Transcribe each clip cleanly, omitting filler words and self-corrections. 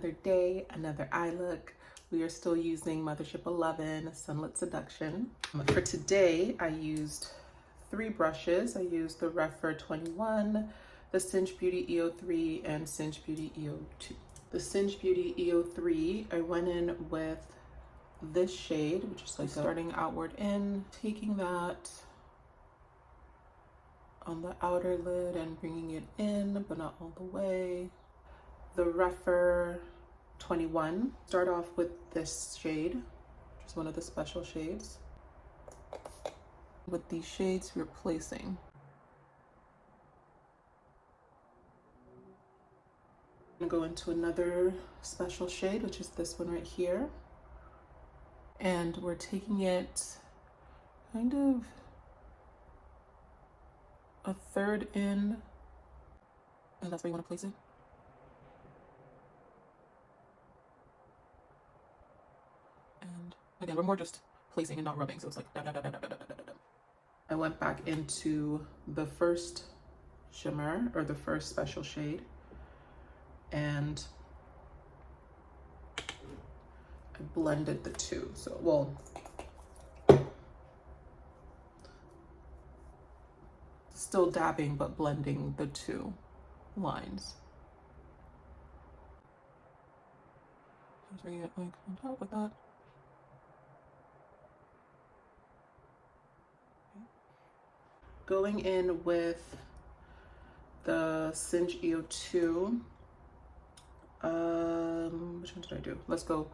another day, another eye look. We are still using Mothership 11 Sunlit Seduction. For today, I used 3 brushes. I used the Refer 21, the Cinch Beauty EO3, and Cinch Beauty EO2. The Cinch Beauty EO3, I went in with this shade, which is like starting outward in, taking that on the outer lid and bringing it in, but not all the way. The Refer 21, start off with this shade, which is one of the special shades. With these shades, we're placing. I'm gonna go into another special shade, which is this one right here. And we're taking it kind of a third in, and that's where you want to place it. And again, we're more just placing and not rubbing, so it's like da, da, da, da, da, da, da, da, da. I went back into the first shimmer, or the first special shade, and I blended the two. So, well, still dabbing, but blending the two lines. Just bring it like on top like that. Going in with the Cinch EO2. Which one did I do? Let's go.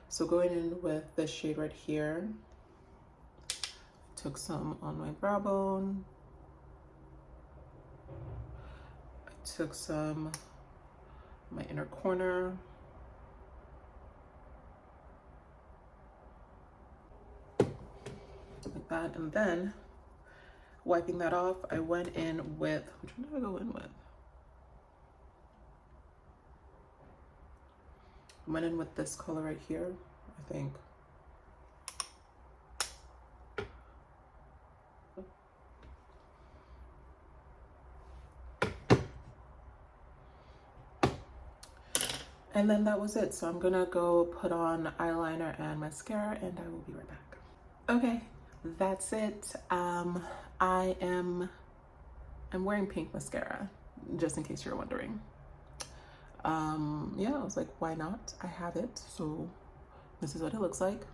So going in with this shade right here. Took some on my brow bone. I took some on my inner corner. Like that. And then wiping that off, I went in with, which one did I go in with? I went in with this color right here, I think. And then that was it. So I'm gonna go put on eyeliner and mascara, and I will be right back. Okay, that's it. I'm wearing pink mascara, just in case you're wondering. Yeah, I was like, why not? I have it, so this is what it looks like.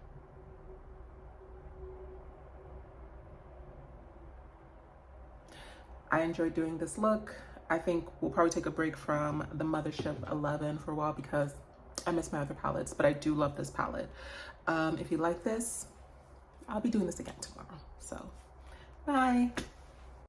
I enjoyed doing this look. I think we'll probably take a break from the Mothership 11 for a while because I miss my other palettes, but I do love this palette. If you like this, I'll be doing this again tomorrow. So, bye.